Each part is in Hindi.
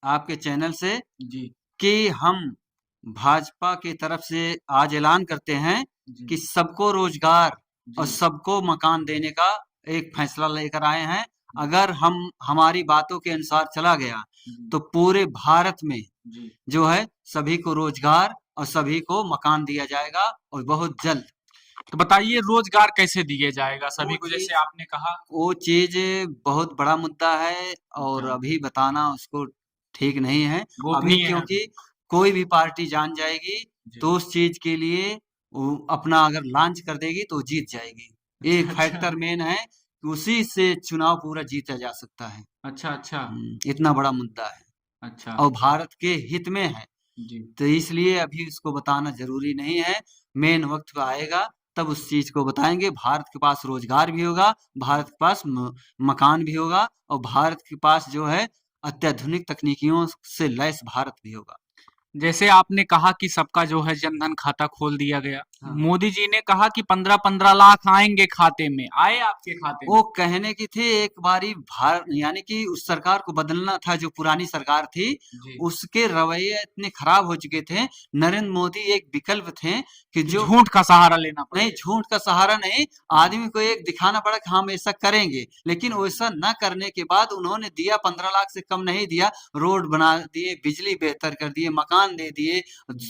आपके चैनल से जी कि हम भाजपा की तरफ से आज ऐलान करते हैं जी कि सबको रोजगार और जी सबको मकान देने का एक फैसला लेकर आए हैं। जी अगर हम हमारी बातों के अनुसार चला गया जी तो पूरे भारत में जी। जो है सभी को रोजगार और सभी को मकान दिया जाएगा और बहुत जल्द। तो बताइए रोजगार कैसे दिए जाएगा वो सभी को, जैसे चीज आपने कहा। वो चीज बहुत बड़ा मुद्दा है और अच्छा, अभी बताना उसको ठीक नहीं है। अभी गोपनीय है क्योंकि अभी। कोई भी पार्टी जान जाएगी जी। तो उस चीज के लिए वो अपना अगर लॉन्च कर देगी तो जीत जाएगी। अच्छा एक अच्छा फैक्टर मेन है कि उसी से चुनाव पूरा जीता जा सकता है। अच्छा अच्छा इतना बड़ा मुद्दा है अच्छा। और भारत के हित में है। जी तो इसलिए अभी उसको बताना जरूरी नहीं है। मेन वक्त पे आएगा तब उस चीज को बताएंगे। भारत के पास रोजगार भी होगा, भारत के पास मकान भी होगा और भारत के पास जो है अत्याधुनिक तकनीकियों से लैस भारत भी होगा। जैसे आपने कहा कि सबका जो है जनधन खाता खोल दिया गया। हाँ, मोदी जी ने कहा कि 15-15 लाख आएंगे खाते में, आए आपके खाते में? वो कहने की थी एक बारी यानी कि उस सरकार को बदलना था जो पुरानी सरकार थी। जी। उसके रवैये इतने खराब हो चुके थे। नरेंद्र मोदी एक विकल्प थे कि कि जो झूठ का सहारा लेना नहीं, पड़ेगा। झूठ का सहारा नहीं, जी आदमी को एक दिखाना पड़ा कि हम ऐसा करेंगे, लेकिन जी वैसा न करने के बाद उन्होंने दिया 15 लाख से कम नहीं दिया। रोड बना दिए, बिजली बेहतर कर दिए, मकान दे दिए,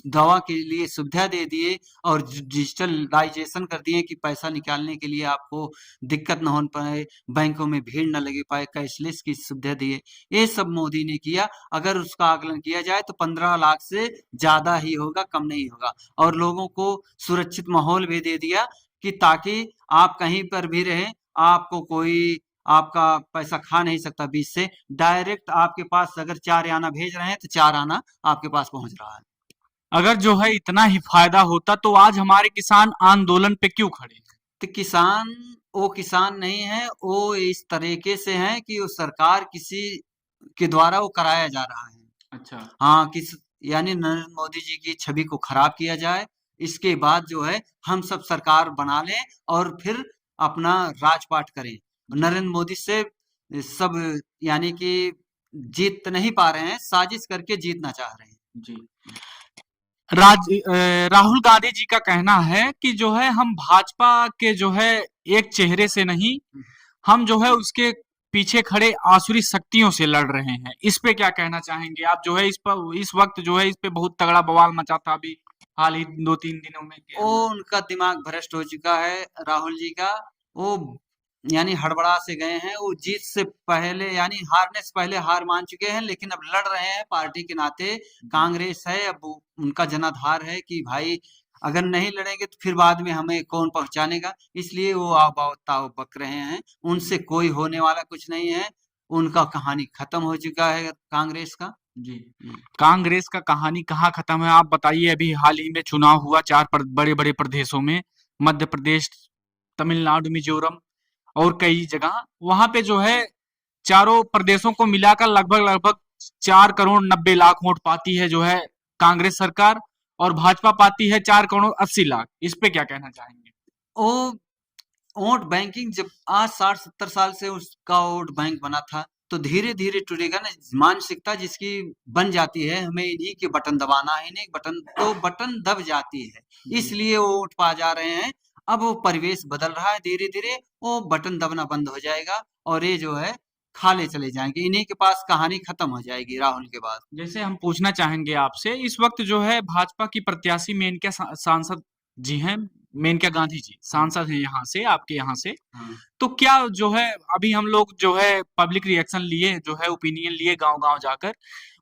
दवा के लिए सुविधा दे दिए और डिजिटलाइजेशन कर दिए कि पैसा निकालने के लिए आपको दिक्कत न हो पाए, बैंकों में भीड़ न लगे पाए, कैशलेस की सुविधा दिए। ये सब मोदी ने किया। अगर उसका आकलन किया जाए तो 15 लाख से ज्यादा ही होगा, कम नहीं होगा। और लोगों को सुरक्षित माहौल भी दे दिया कि ताकि आप कहीं पर भी रहें, आपको कोई आपका पैसा खा नहीं सकता बीच से। डायरेक्ट आपके पास अगर 4 आना भेज रहे हैं तो 4 आना आपके पास पहुंच रहा है। अगर जो है इतना ही फायदा होता तो आज हमारे किसान आंदोलन पे क्यों खड़े हैं? तो किसान वो किसान नहीं है, वो इस तरीके से है कि वो सरकार किसी के द्वारा वो कराया जा रहा है। अच्छा हाँ, किस यानी नरेंद्र मोदी जी की छवि को खराब किया जाए। इसके बाद जो है हम सब सरकार बना लें और फिर अपना राजपाट करें। जी नरेंद्र मोदी से सब यानी कि जीत तो नहीं पा रहे हैं, साजिश करके जीतना चाह रहे हैं। जी। राहुल गांधी जी का कहना है कि जो है हम भाजपा के जो है एक चेहरे से नहीं, हम जो है उसके पीछे खड़े आसुरी शक्तियों से लड़ रहे हैं। इस पे क्या कहना चाहेंगे आप? जो है इस पर इस वक्त जो है इस पे बहुत तगड़ा बवाल मचा था अभी हाल ही 2-3 दिनों में वो उनका दिमाग भ्रष्ट हो चुका है राहुल जी का। वो यानी हड़बड़ा से गए हैं। वो जीत से पहले यानी हारने से पहले हार मान चुके हैं, लेकिन अब लड़ रहे हैं पार्टी के नाते। कांग्रेस है, अब उनका जनाधार है कि भाई अगर नहीं लड़ेंगे तो फिर बाद में हमें कौन पहचानेगा। इसलिए वो ताव बक रहे हैं। उनसे कोई होने वाला कुछ नहीं है। उनका कहानी खत्म हो चुका है कांग्रेस का। जी। हम्म। कांग्रेस का कहानी कहाँ खत्म है आप बताइए? अभी हाल ही में चुनाव हुआ बड़े बड़े प्रदेशों में, मध्य प्रदेश, तमिलनाडु, मिजोरम और कई जगह। वहां पे जो है चारों प्रदेशों को मिलाकर लगभग लगभग 4 करोड़ 90 लाख वोट पाती है जो है कांग्रेस सरकार, और भाजपा पाती है 4 करोड़ 80 लाख। इस पे क्या कहना चाहेंगे? वो वोट बैंकिंग जब आज 60-70 साल से उसका वोट बैंक बना था तो धीरे धीरे टूटेगा ना। मानसिकता जिसकी बन जाती है हमें इन्हीं के बटन दबाना है, इन्हीं के बटन तो बटन दब जाती है। जी इसलिए वो वोट पा जा रहे हैं। अब वो परिवेश बदल रहा है, धीरे धीरे वो बटन दबना बंद हो जाएगा और ये जो है खाले चले जाएंगे। इन्हीं के पास कहानी खत्म हो जाएगी राहुल के बाद। जैसे हम पूछना चाहेंगे आपसे, इस वक्त जो है भाजपा की प्रत्याशी मेनका सांसद जी हैं, मेनका गांधी जी हाँ, सांसद हैं यहाँ से, आपके यहाँ से। हाँ, तो क्या जो है अभी हम लोग जो है पब्लिक रिएक्शन लिए, जो है ओपिनियन लिए गांव गांव जाकर,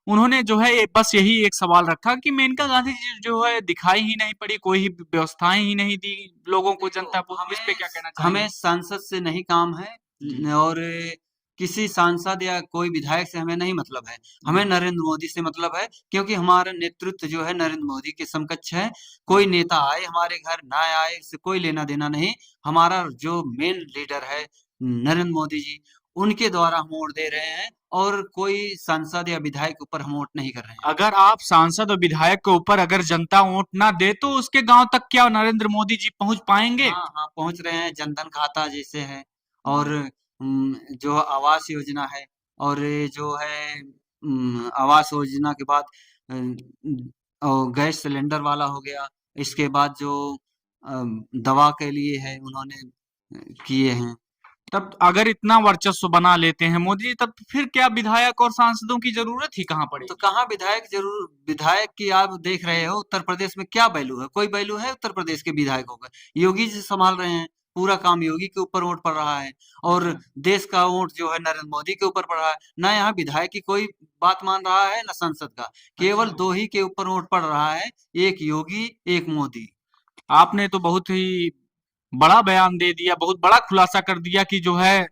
उन्होंने जो है बस यही एक सवाल रखा कि मेनका गांधी जी जो है दिखाई ही नहीं पड़ी, कोई ही व्यवस्थाएं ही नहीं दी लोगों को, देखो जनता को। इस पे हमें क्या कहना हमें चाहेंगे? सांसद से नहीं काम है जी और किसी सांसद या कोई विधायक से हमें नहीं मतलब है। हमें जी नरेंद्र मोदी से मतलब है क्योंकि हमारा नेतृत्व जो है नरेंद्र मोदी के समकक्ष है। कोई नेता आए हमारे घर ना आए इससे कोई लेना देना नहीं। हमारा जो मेन लीडर है नरेंद्र मोदी जी, उनके द्वारा हम वोट दे रहे हैं और कोई सांसद या विधायक के ऊपर हम वोट नहीं कर रहे हैं। अगर आप सांसद और विधायक के ऊपर अगर जनता वोट ना दे तो उसके गांव तक क्या नरेंद्र मोदी जी पहुंच पाएंगे? हाँ, हाँ, पहुँच रहे हैं। जनधन खाता जैसे है और जी जो आवास योजना है और ये जो है आवास योजना के बाद और गैस सिलेंडर वाला हो गया। इसके बाद जो दवा के लिए है उन्होंने किए हैं। तब अगर इतना वर्चस्व बना लेते हैं मोदी जी, तब फिर क्या विधायक और सांसदों की जरूरत ही कहाँ तो पड़ेगी? कहाँ विधायक की आप देख रहे हो उत्तर प्रदेश में क्या वैल्यू है? कोई वैल्यू है उत्तर प्रदेश के विधायकों का? योगी जी संभाल रहे हैं, पूरा काम योगी के ऊपर वोट पड़ रहा है और देश का वोट जो है नरेंद्र मोदी के ऊपर पड़ रहा है। ना यहाँ विधायक की कोई बात मान रहा है, ना संसद का। केवल अच्छा। 2 ही के ऊपर वोट पड़ रहा है, एक योगी, एक मोदी। आपने तो बहुत ही बड़ा बयान दे दिया, बहुत बड़ा खुलासा कर दिया कि जो है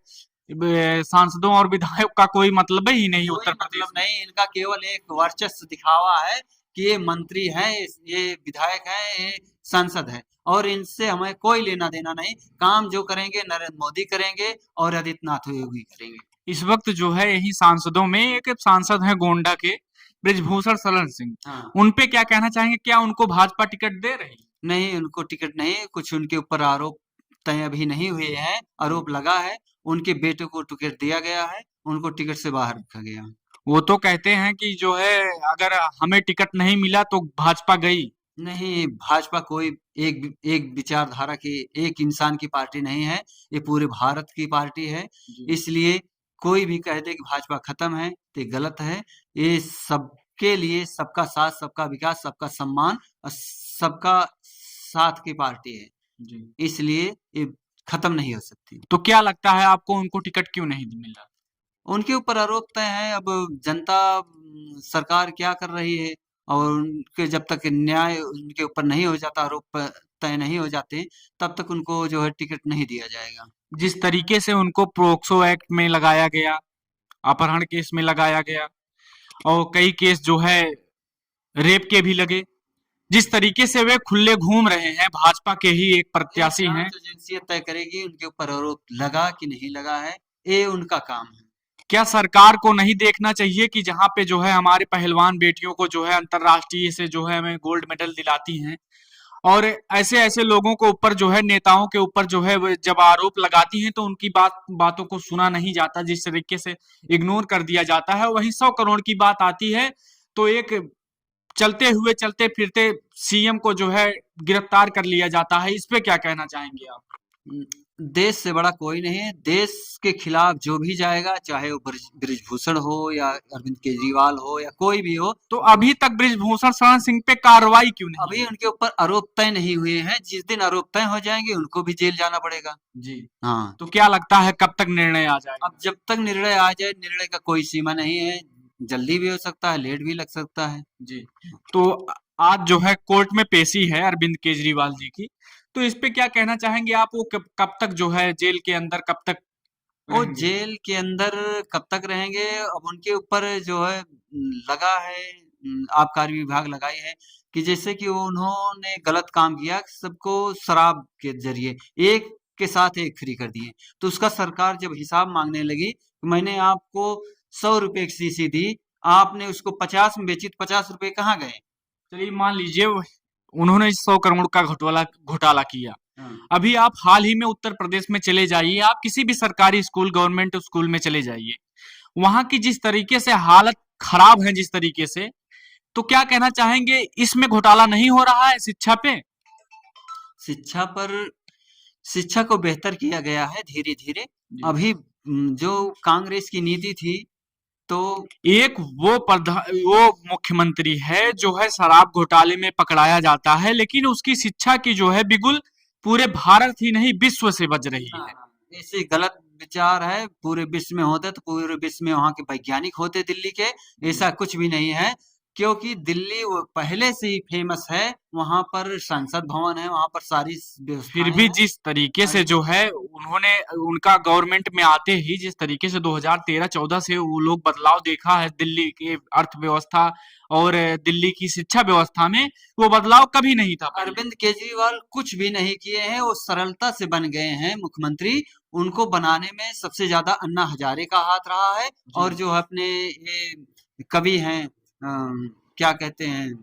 सांसदों और विधायक का कोई मतलब ही नहीं कोई उत्तर प्रदेश मतलब में। नहीं, इनका केवल एक वर्चस्व दिखावा है कि ये मंत्री हैं, ये विधायक हैं, ये सांसद है और इनसे हमें कोई लेना देना नहीं। काम जो करेंगे नरेंद्र मोदी करेंगे और आदित्यनाथ योगी करेंगे। इस वक्त जो है यही सांसदों में एक सांसद हैं गोंडा के, ब्रिजभूषण शरण सिंह। हाँ। उन पे क्या कहना चाहेंगे? क्या उनको भाजपा टिकट दे रही? नहीं, उनको टिकट नहीं, कुछ उनके ऊपर आरोप तय अभी नहीं हुए हैं, आरोप लगा है। उनके बेटे को टिकट दिया गया है, उनको टिकट से बाहर रखा गया। वो तो कहते हैं कि जो है अगर हमें टिकट नहीं मिला तो भाजपा गई। नहीं, भाजपा कोई एक विचारधारा की, एक इंसान की पार्टी नहीं है, ये पूरे भारत की पार्टी है। जी। इसलिए कोई भी कह दे कि भाजपा खत्म है, तो ये गलत है। ये सबके लिए सबका साथ, सबका विकास, सबका सम्मान और सबका साथ की पार्टी है। जी। इसलिए ये खत्म नहीं हो सकती। तो क्या लगता है आपको उनको टिकट क्यों नहीं मिला? उनके ऊपर आरोप तय है, अब जनता सरकार क्या कर रही है और उनके जब तक न्याय उनके ऊपर नहीं हो जाता, आरोप तय नहीं हो जाते, तब तक उनको जो है टिकट नहीं दिया जाएगा। जिस तरीके से उनको पोक्सो एक्ट में लगाया गया, अपहरण केस में लगाया गया और कई केस जो है रेप के भी लगे, जिस तरीके से वे खुले घूम रहे हैं, भाजपा के ही एक ये प्रत्याशी हैं। जांच एजेंसी तय करेगी उनके ऊपर आरोप लगा कि नहीं लगा है, ये उनका काम है। क्या सरकार को नहीं देखना चाहिए कि जहां पे जो है हमारे पहलवान बेटियों को जो है अंतरराष्ट्रीय से जो है हमें गोल्ड मेडल दिलाती हैं और ऐसे ऐसे लोगों को ऊपर जो है नेताओं के ऊपर जो है वो जब आरोप लगाती हैं तो उनकी बातों को सुना नहीं जाता, जिस तरीके से इग्नोर कर दिया जाता है। वहीं 100 करोड़ की बात आती है तो एक चलते हुए चलते फिरते सीएम को जो है गिरफ्तार कर लिया जाता है। इस पे क्या कहना चाहेंगे आप? न- देश से बड़ा कोई नहीं है। देश के खिलाफ जो भी जाएगा, चाहे वो ब्रिजभूषण हो या अरविंद केजरीवाल हो या कोई भी हो, तो अभी तक ब्रिजभूषण शरण सिंह पे कार्रवाई क्यों नहीं अभी हुई? उनके ऊपर आरोप तय नहीं हुए हैं। जिस दिन आरोप तय हो जाएंगे उनको भी जेल जाना पड़ेगा। जी। हाँ। तो क्या लगता है कब तक निर्णय आ जाएगा? अब जब तक निर्णय आ जाए, निर्णय का कोई सीमा नहीं है, जल्दी भी हो सकता है, लेट भी लग सकता है। जी। तो आज जो है कोर्ट में पेशी है अरविंद केजरीवाल जी की, तो इस पे क्या कहना चाहेंगे आप? वो कब तक जो है जेल के अंदर कब तक वो रहेंगे? जेल के अंदर कब तक रहेंगे? अब उनके ऊपर जो है लगा है, आबकारी विभाग लगाई है कि जैसे कि वो उन्होंने गलत काम किया, सबको शराब के जरिए एक के साथ एक फ्री कर दिए। तो उसका सरकार जब हिसाब मांगने लगी, मैंने आपको 100 रुपए की शीशी दी, आपने उसको 50 में बेची, तो 50 रुपए कहाँ गए? चलिए मान लीजिए उन्होंने 100 करोड़ का घोटाला घोटाला किया। हाँ। अभी आप हाल ही में उत्तर प्रदेश में चले जाइए, आप किसी भी सरकारी स्कूल, गवर्नमेंट स्कूल में चले जाइए, वहां की जिस तरीके से हालत खराब है, जिस तरीके से, तो क्या कहना चाहेंगे? इसमें घोटाला नहीं हो रहा है शिक्षा पे? शिक्षा पर शिक्षा को बेहतर किया गया है धीरे धीरे। जी। अभी जो कांग्रेस की नीति थी, तो एक वो मुख्यमंत्री है जो है शराब घोटाले में पकड़ाया जाता है, लेकिन उसकी शिक्षा की जो है बिगुल पूरे भारत ही नहीं विश्व से बज रही हाँ, है। हाँ, ऐसे गलत विचार है। पूरे विश्व में होते तो पूरे विश्व में वहां के वैज्ञानिक होते दिल्ली के। ऐसा कुछ भी नहीं है, क्योंकि दिल्ली वो पहले से ही फेमस है। वहां पर संसद भवन है, वहां पर सारी फिर व्यवस्थाएं भी हैं। जिस तरीके से अरे जो है उन्होंने उनका गवर्नमेंट में आते ही जिस तरीके से 2013-14 से वो लोग बदलाव देखा है दिल्ली की अर्थव्यवस्था और दिल्ली की शिक्षा व्यवस्था में, वो बदलाव कभी नहीं था पहले। अरविंद केजरीवाल कुछ भी नहीं किए हैं, वो सरलता से बन गए हैं मुख्यमंत्री। उनको बनाने में सबसे ज्यादा अन्ना हजारे का हाथ रहा है। जी। और जो अपने ये कवि हैं, क्या कहते हैं,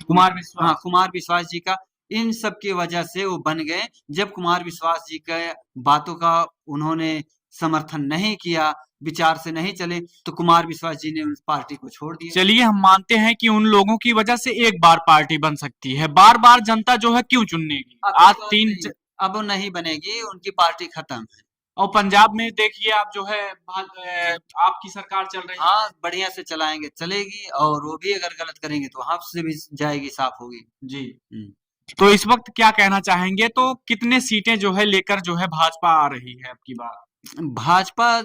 कुमार हाँ, विश्वास। कुमार विश्वास जी का, इन सब की वजह से वो बन गए। जब कुमार विश्वास जी के बातों का उन्होंने समर्थन नहीं किया, विचार से नहीं चले, तो कुमार विश्वास जी ने उस पार्टी को छोड़ दिया। चलिए हम मानते हैं कि उन लोगों की वजह से एक बार पार्टी बन सकती है, बार बार जनता जो है क्यों चुनेगी? अब आज की बात तीन नहीं, अब नहीं बनेगी, उनकी पार्टी खत्म है। और पंजाब में देखिए आप जो है आपकी सरकार चल रही हाँ, है। बढ़िया से चलाएंगे चलेगी, और वो भी अगर गलत करेंगे तो वहां से भी जाएगी, साफ होगी। जी। हम्म। तो इस वक्त क्या कहना चाहेंगे, तो कितने सीटें जो है लेकर जो है भाजपा आ रही है अब की बार? भाजपा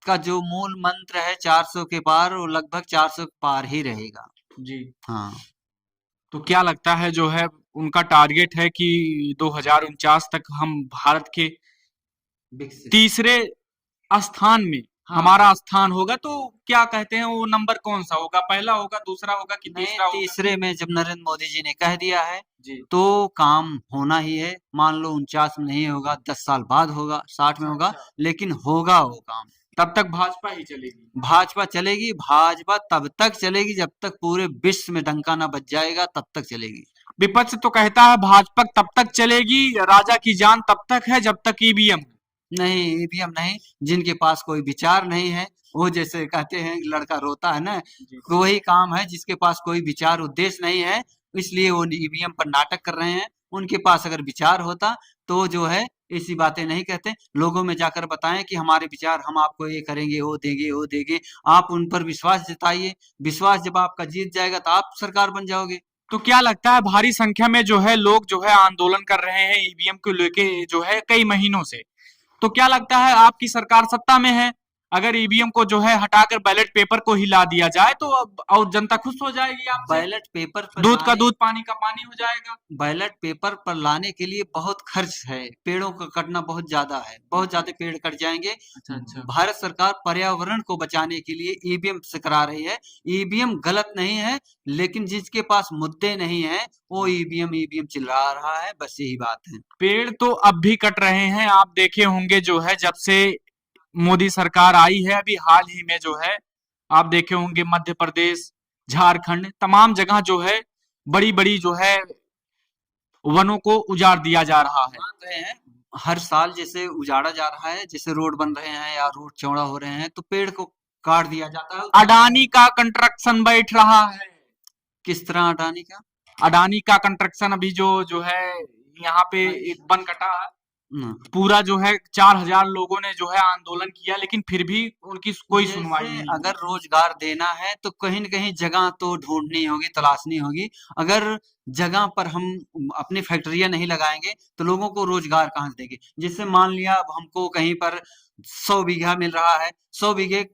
का जो मूल मंत्र है 400 के पार, वो लगभग 400 के पार ही रहेगा। जी। हाँ। तो क्या लगता है जो है उनका टारगेट है कि 2049 तक हम भारत के विकसित। तीसरे स्थान में हाँ। हमारा स्थान होगा, तो क्या कहते हैं वो नंबर कौन सा होगा? पहला होगा, दूसरा होगा कि नहीं, तीसरा होगा? तीसरे में जब नरेंद्र मोदी जी ने कह दिया है जी। तो काम होना ही है। मान लो 49 में नहीं होगा, 10 साल बाद होगा, 60 में होगा, अच्छा। लेकिन होगा वो काम। तब तक भाजपा ही चलेगी। भाजपा चलेगी, भाजपा तब तक चलेगी जब तक पूरे विश्व में डंका ना बज जाएगा, तब तक चलेगी। विपक्ष तो कहता है भाजपा तब तक चलेगी, राजा की जान तब तक है जब तक ईवीएम। नहीं, ईवीएम नहीं, जिनके पास कोई विचार नहीं है, वो जैसे कहते हैं लड़का रोता है ना, जी। वही काम है। जिसके पास कोई विचार उद्देश्य नहीं है, इसलिए वो ईवीएम पर नाटक कर रहे हैं। उनके पास अगर विचार होता तो जो है ऐसी बातें नहीं कहते। लोगों में जाकर बताएं कि हमारे विचार, हम आपको ये करेंगे, वो देंगे, वो देंगे। आप उन पर विश्वास जताइए। विश्वास जब आपका जीत जाएगा तो आप सरकार बन जाओगे। तो क्या लगता है भारी संख्या में जो है लोग जो है आंदोलन कर रहे हैं ईवीएम को लेके जो है कई महीनों से, तो क्या लगता है आपकी सरकार सत्ता में है, अगर ईवीएम को जो है हटाकर बैलेट पेपर को ही ला दिया जाए तो अब और जनता खुश हो जाएगी आपसे, बैलेट पेपर पर दूध का लाने दूध पानी का पानी हो जाएगा? बैलेट पेपर पर लाने के लिए बहुत खर्च है, पेड़ों का कटना बहुत ज्यादा है, बहुत ज्यादा पेड़ कट जाएंगे। अच्छा। भारत सरकार पर्यावरण को बचाने के लिए ईवीएम से करा रही है। ईवीएम गलत नहीं है, लेकिन जिसके पास मुद्दे नहीं है वो ईवीएम ईवीएम चिल्ला रहा है, बस यही बात है। पेड़ तो अब भी कट रहे हैं, आप देखे होंगे जो है जब से मोदी सरकार आई है, अभी हाल ही में जो है आप देखे होंगे मध्य प्रदेश, झारखंड, तमाम जगह जो है बड़ी बड़ी जो है वनों को उजाड़ दिया जा रहा है। मान रहे हैं, हर साल जैसे उजाड़ा जा रहा है, जैसे रोड बन रहे हैं या रोड चौड़ा हो रहे हैं, तो पेड़ को काट दिया जाता है। अडानी का कंस्ट्रक्शन बैठ रहा है। किस तरह अडानी का? अडानी का कंस्ट्रक्शन अभी जो है यहाँ पे एक वन कटा, पूरा जो है 4000 लोगों ने जो है आंदोलन किया, लेकिन फिर भी उनकी कोई सुनवाई जैसे नहीं अगर हुई। रोजगार देना है तो कहीं न कहीं जगह तो ढूंढनी होगी, तलाशनी होगी। अगर जगह पर हम अपनी फैक्ट्रियां नहीं लगाएंगे तो लोगों को रोजगार कहाँ से देंगे? जैसे मान लिया अब हमको कहीं पर 100 बीघा मिल रहा है, 100 बीघे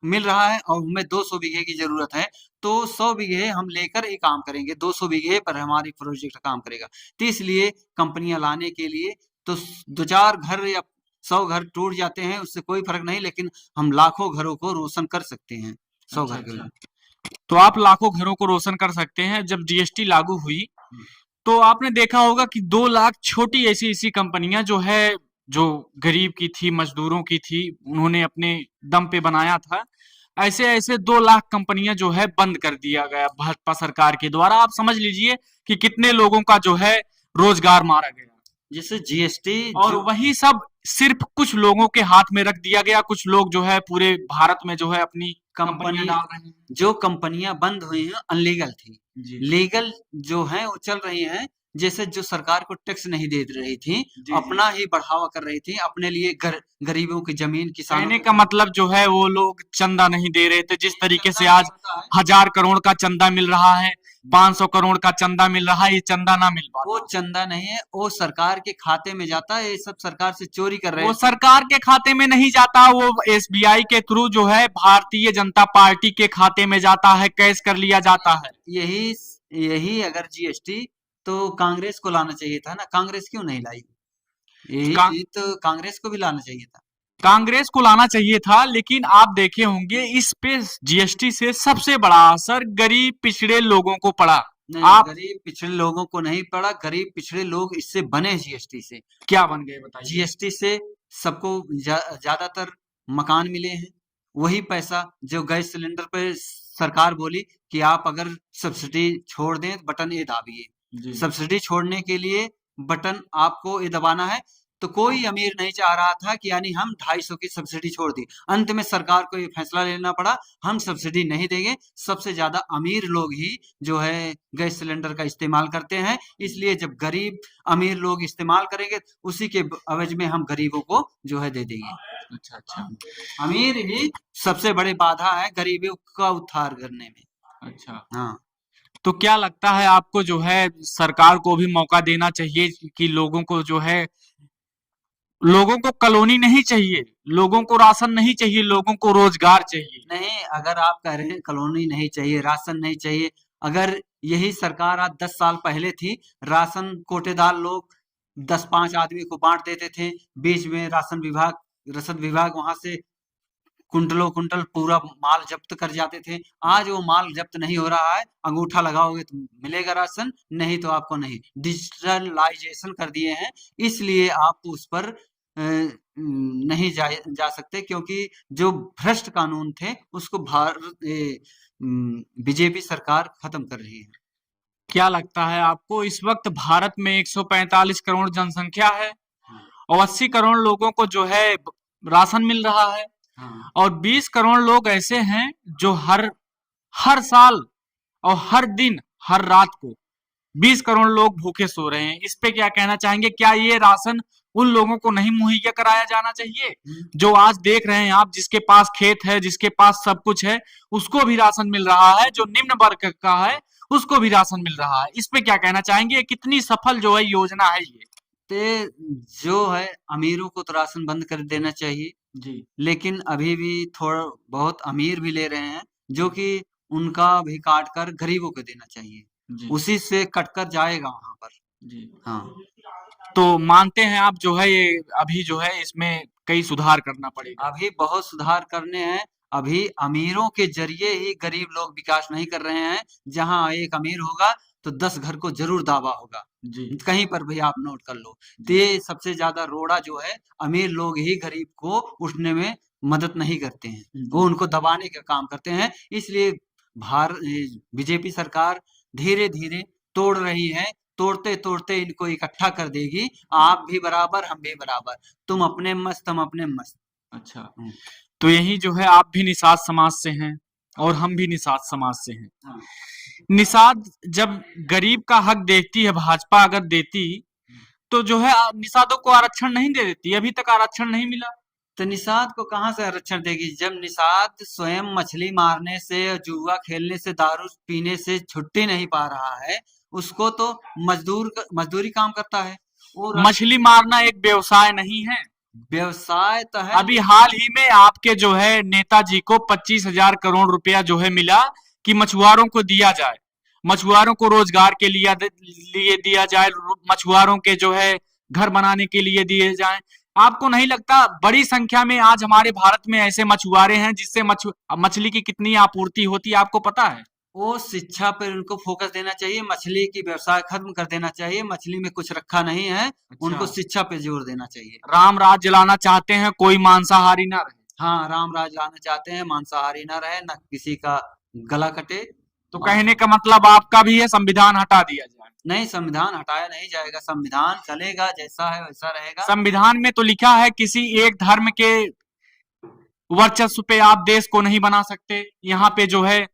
मिल रहा है और हमें 200 बीघे की जरूरत है, तो 100 बीघे हम लेकर ये काम करेंगे, 200 बीघे पर हमारी प्रोजेक्ट काम करेगा। तो इसलिए कंपनियां लाने के लिए तो दो चार घर या 100 घर टूट जाते हैं, उससे कोई फर्क नहीं, लेकिन हम लाखों घरों को रोशन कर सकते हैं 100 घर के। तो आप लाखों घरों को रोशन कर सकते हैं। जब जीएसटी लागू हुई तो आपने देखा होगा कि 2 लाख छोटी ऐसी ऐसी कंपनियां जो है, जो गरीब की थी, मजदूरों की थी, उन्होंने अपने दम पे बनाया था, ऐसे ऐसे 2 लाख कंपनियां जो है बंद कर दिया गया भाजपा सरकार के द्वारा। आप समझ लीजिए कि कितने लोगों का जो है रोजगार मारा गया। जैसे जीएसटी और वही सब सिर्फ कुछ लोगों के हाथ में रख दिया गया, कुछ लोग जो है पूरे भारत में जो है अपनी कंपनियां डाल रहे हैं। जो कंपनियां बंद हुई हैं अनलीगल थी, जी। लीगल जो है वो चल रही हैं। जैसे जो सरकार को टैक्स नहीं दे रही थी, जी। अपना ही बढ़ावा कर रही थी, अपने लिए गरीबों की जमीन, किसानों कहने का मतलब जो है वो लोग चंदा नहीं दे रहे थे, जिस तरीके से आज 1000 करोड़ का चंदा मिल रहा है, 500 करोड़ का चंदा मिल रहा है, ये चंदा ना मिल पाता। वो चंदा नहीं है, वो सरकार के खाते में जाता है। ये सब सरकार से चोरी कर रहे वो हैं। सरकार के खाते में नहीं जाता, वो एसबीआई के थ्रू जो है भारतीय जनता पार्टी के खाते में जाता है, कैश कर लिया जाता है। यही यही अगर जीएसटी तो कांग्रेस को लाना चाहिए था ना, कांग्रेस क्यों नहीं लाई? यही चीज तो कांग्रेस को भी लाना चाहिए था। कांग्रेस को लाना चाहिए था, लेकिन आप देखे होंगे इस पे जीएसटी से सबसे बड़ा असर गरीब पिछड़े लोगों को पड़ा। नहीं, आप गरीब पिछड़े लोगों को नहीं पड़ा, गरीब पिछड़े लोग इससे बने जीएसटी से। क्या बन गए बताइए? जीएसटी से सबको ज्यादातर मकान मिले हैं। वही पैसा जो गैस सिलेंडर पे सरकार बोली कि आप अगर सब्सिडी छोड़ दें, बटन ये दाबिए। सब्सिडी छोड़ने के लिए बटन आपको ये दबाना है, तो कोई अमीर नहीं चाह रहा था कि यानी हम 250 की सब्सिडी छोड़ दी। अंत में सरकार को ये फैसला लेना पड़ा, हम सब्सिडी नहीं देंगे। सबसे ज्यादा अमीर लोग ही जो है गैस सिलेंडर का इस्तेमाल करते हैं, इसलिए जब गरीब अमीर लोग इस्तेमाल करेंगे उसी के एवज में हम गरीबों को जो है दे देंगे। अच्छा अच्छा अमीर ही सबसे बड़ी बाधा है गरीबों का उद्धार करने में। अच्छा। हाँ। तो क्या लगता है आपको जो है सरकार को भी मौका देना चाहिए कि लोगों को जो है, लोगों को कॉलोनी नहीं चाहिए, लोगों को राशन नहीं चाहिए, लोगों को रोजगार चाहिए। नहीं, अगर आप कह रहे हैं कॉलोनी नहीं चाहिए, राशन नहीं चाहिए, अगर यही सरकार आज 10 साल पहले थी, राशन कोटेदार लोग 10-5 आदमी को बांट देते थे, बीच में राशन विभाग, रसद विभाग वहां से कुंटलों कुंटल पूरा माल जब्त कर जाते थे। आज वो माल जब्त नहीं हो रहा है, अंगूठा लगाओगे तो मिलेगा राशन, नहीं तो आपको नहीं। डिजिटलाइजेशन कर दिए हैं, इसलिए आप उस पर नहीं जा सकते, क्योंकि जो भ्रष्ट कानून थे उसको बीजेपी सरकार खत्म कर रही है। क्या लगता है आपको इस वक्त भारत में 145 करोड़ जनसंख्या है और 80 करोड़ लोगों को जो है राशन मिल रहा है, हाँ। और 20 करोड़ लोग ऐसे हैं जो हर हर साल और हर दिन हर रात को 20 करोड़ लोग भूखे सो रहे हैं। इस पे क्या कहना चाहेंगे? क्या ये राशन उन लोगों को नहीं मुहैया कराया जाना चाहिए जो आज देख रहे हैं आप, जिसके पास खेत है, जिसके पास सब कुछ है, उसको भी राशन मिल रहा है, जो निम्न वर्ग का है उसको भी राशन मिल रहा है। इस पे क्या कहना चाहेंगे? कितनी सफल जो है योजना है ये? ते जो है अमीरों को तो राशन बंद कर देना चाहिए, जी लेकिन अभी भी थोड़ा बहुत अमीर भी ले रहे हैं, जो कि उनका भी काट कर गरीबों को देना चाहिए, जी उसी से कटकर जाएगा वहां पर। जी। हाँ। तो मानते हैं आप जो है ये अभी जो है इसमें कई सुधार करना पड़ेगा? अभी बहुत सुधार करने हैं। अभी अमीरों के जरिए ही गरीब लोग विकास नहीं कर रहे हैं। जहां एक अमीर होगा तो 10 घर को जरूर दावा होगा, जी कहीं पर भी आप नोट कर लो। तो ये सबसे ज्यादा रोड़ा जो है, अमीर लोग ही गरीब को उठने में मदद नहीं करते हैं, वो उनको दबाने का काम करते हैं। इसलिए बीजेपी सरकार धीरे धीरे तोड़ रही है, तोड़ते तोड़ते इनको इकट्ठा कर देगी। आप भी बराबर, हम भी बराबर, तुम अपने मस्त, हम अपने मस्त। अच्छा। हम्म। तो यही जो है आप भी निषाद समाज से हैं और हम भी निषाद समाज से हैं। हाँ। निषाद जब गरीब का हक देखती है भाजपा, अगर देती तो जो है निषादों को आरक्षण नहीं दे देती। अभी तक आरक्षण नहीं मिला। तो निषाद को कहाँ से आरक्षण देगी, जब निषाद स्वयं मछली मारने से, जुआ खेलने से, दारू पीने से छुट्टी नहीं पा रहा है। उसको तो मजदूरी काम करता है। और मछली मारना एक व्यवसाय नहीं है, व्यवसाय तो है। अभी हाल ही में आपके जो है नेताजी को 25,000 करोड़ रुपया जो है मिला कि मछुआरों को दिया जाए, मछुआरों को रोजगार के लिए दिया जाए, मछुआरों के जो है घर बनाने के लिए दिए जाए। आपको नहीं लगता बड़ी संख्या में आज हमारे भारत में ऐसे मछुआरे हैं जिससे मछली की कितनी आपूर्ति होती है, आपको पता है? वो शिक्षा पर उनको फोकस देना चाहिए, मछली की व्यवसाय खत्म कर देना चाहिए। मछली में कुछ रखा नहीं है, उनको अच्छा। शिक्षा पे जोर देना चाहिए। राम राज जलाना चाहते हैं, कोई मांसाहारी ना रहे। हाँ, राम राज लाना चाहते हैं, मांसाहारी ना रहे, न किसी का गला कटे। तो कहने का मतलब आपका भी है संविधान हटा दिया जाए? नहीं, संविधान हटाया नहीं जाएगा, संविधान चलेगा, जैसा है वैसा रहेगा। संविधान में तो लिखा है किसी एक धर्म के वर्चस्व पे आप देश को नहीं बना सकते। यहाँ पे जो है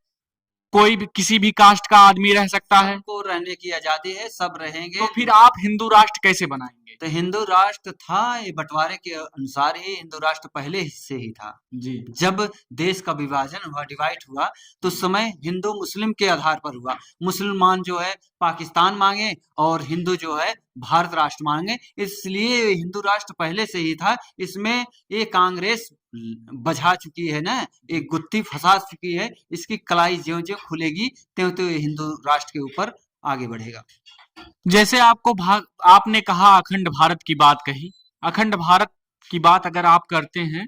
कोई भी किसी भी कास्ट का आदमी रह सकता है। सबको रहने की आजादी है, सब रहेंगे। तो फिर आप हिंदू राष्ट्र कैसे बनाएंगे? तो हिंदू राष्ट्र था, ये बंटवारे के अनुसार ही हिंदू राष्ट्र पहले से ही था। जी जब देश का विभाजन हुआ, डिवाइड हुआ, तो उस समय हिंदू मुस्लिम के आधार पर हुआ। मुसलमान जो है पाकिस्तान मांगे और हिंदू जो है भारत राष्ट्र मांगे, इसलिए हिंदू राष्ट्र पहले से ही था। इसमें ये कांग्रेस बझा चुकी है ना, एक गुत्थी फंसा चुकी है। इसकी कलाई ज्यों ज्यों खुलेगी त्यों त्यों ये हिंदू राष्ट्र के ऊपर आगे बढ़ेगा। जैसे आपने कहा अखंड भारत की बात कही, अखंड भारत की बात अगर आप करते हैं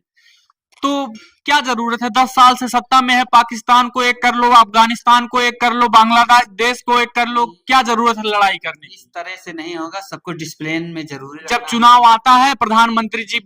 तो क्या जरूरत है? 10 साल से सत्ता में है, पाकिस्तान को एक कर लो, अफगानिस्तान को एक कर लो, बांग्लादेश देश को एक कर लो, क्या जरूरत है लड़ाई करने की? इस तरह से नहीं होगा, सबको डिसिप्लिन में जरूरी जब रखना है। चुनाव आता है प्रधानमंत्री जी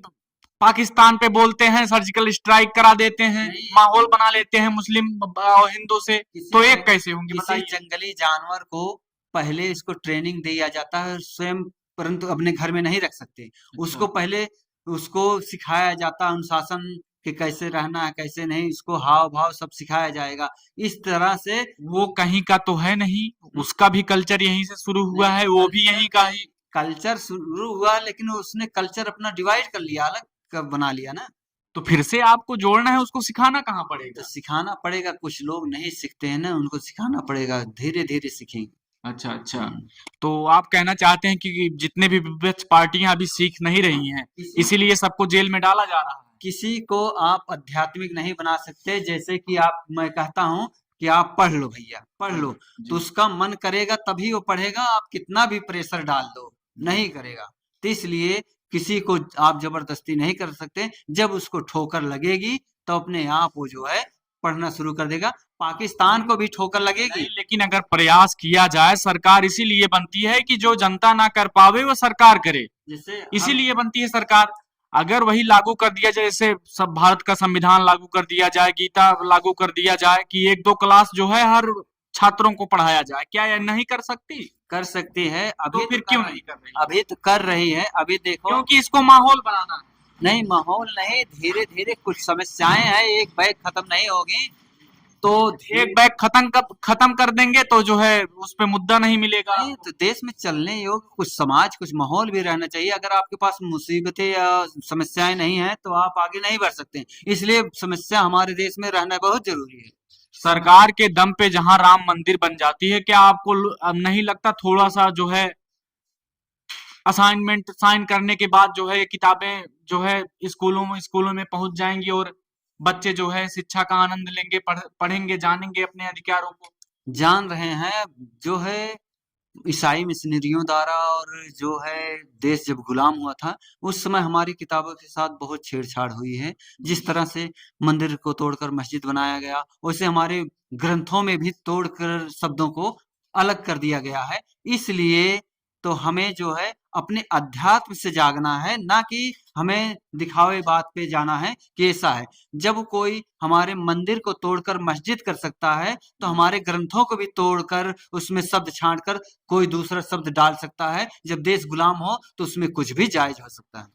पाकिस्तान पे बोलते हैं, सर्जिकल स्ट्राइक करा देते हैं, नहीं। माहौल बना लेते हैं मुस्लिम और हिंदू से, तो एक कैसे होंगे किसी बताइए? जंगली जानवर को पहले इसको ट्रेनिंग दिया जाता है, स्वयं परंतु अपने घर में नहीं रख सकते। उसको अच्छा। पहले उसको सिखाया जाता अनुशासन कि कैसे रहना है, कैसे नहीं, उसको हाव-भाव सब सिखाया जाएगा। इस तरह से वो कहीं का तो है नहीं, उसका भी कल्चर यहीं से शुरू हुआ नहीं, है, वो भी यहीं का ही। कल्चर शुरू हुआ, लेकिन उसने कल्चर अपना डिवाइड कर लिया, अलग बना लिया ना। तो फिर से आपको जोड़ना है, उसको सिखाना कहाँ तो पड़ेगा? सिखाना पड़ेगा, कुछ लोग नहीं सीखते हैं ना, उनको सिखाना पड़ेगा, धीरे धीरे सीखेंगे। अच्छा, अच्छा। हम्म। तो आप कहना चाहते हैं कि जितने भी विपक्ष पार्टियां अभी सीख नहीं रही हैं, किसी इसीलिए सबको जेल में डाला जा रहा है। किसी को आप आध्यात्मिक नहीं बना सकते। जैसे कि आप, मैं कहता हूँ कि आप पढ़ लो भैया, पढ़ जी, लो, तो जी, उसका मन करेगा तभी वो पढ़ेगा। आप कितना भी प्रेशर डाल दो, नहीं करेगा। तो इसलिए किसी को आप जबरदस्ती नहीं कर सकते। जब उसको ठोकर लगेगी तो अपने आप वो जो है पढ़ना शुरू कर देगा। पाकिस्तान को भी ठोकर लगेगी। नहीं, लेकिन अगर प्रयास किया जाए, सरकार इसीलिए बनती है कि जो जनता ना कर पावे वो सरकार करे। जैसे हम इसीलिए बनती है सरकार। अगर वही लागू कर दिया जाए, जैसे सब भारत का संविधान लागू कर दिया जाए, गीता लागू कर दिया जाए कि एक दो क्लास जो है हर छात्रों को पढ़ाया जाए, क्या यह नहीं कर सकती? कर सकती है, तो अभी तो फिर कर क्यों रही, नहीं कर रही? अभी तो कर रही है। अभी देखो, क्योंकि इसको माहौल बनाना है। नहीं माहौल नहीं, धीरे धीरे कुछ समस्याएं हैं, एक बैग खत्म नहीं होगी। तो एक धीरे बैग खत्म कर देंगे तो जो है उस पे मुद्दा नहीं मिलेगा नहीं, आपको। तो देश में चलने योग्य कुछ समाज, कुछ माहौल भी रहना चाहिए। अगर आपके पास मुसीबतें या समस्याएं नहीं है तो आप आगे नहीं बढ़ सकते। इसलिए समस्या हमारे देश में रहना बहुत जरूरी है। सरकार के दम पे जहां राम मंदिर बन जाती है, क्या आपको अब नहीं लगता थोड़ा सा जो है असाइनमेंट साइन करने के बाद जो है ये किताबें जो है स्कूलों में पहुंच जाएंगी और बच्चे जो है शिक्षा का आनंद लेंगे, पढ़ेंगे, जानेंगे अपने अधिकारों को। जान रहे हैं, जो है ईसाई मिशनरियों द्वारा, और जो है देश जब गुलाम हुआ था, उस समय हमारी किताबों के साथ बहुत छेड़छाड़ हुई है। जिस तरह से मंदिर को तोड़कर मस्जिद बनाया गया, वैसे हमारे ग्रंथों में भी तोड़कर शब्दों को अलग कर दिया गया है। इसलिए तो हमें जो है अपने अध्यात्म से जागना है, ना कि हमें दिखावे बात पे जाना है कि ऐसा है। जब कोई हमारे मंदिर को तोड़कर मस्जिद कर सकता है, तो हमारे ग्रंथों को भी तोड़कर उसमें शब्द छांट कर कोई दूसरा शब्द डाल सकता है। जब देश गुलाम हो तो उसमें कुछ भी जायज हो सकता है।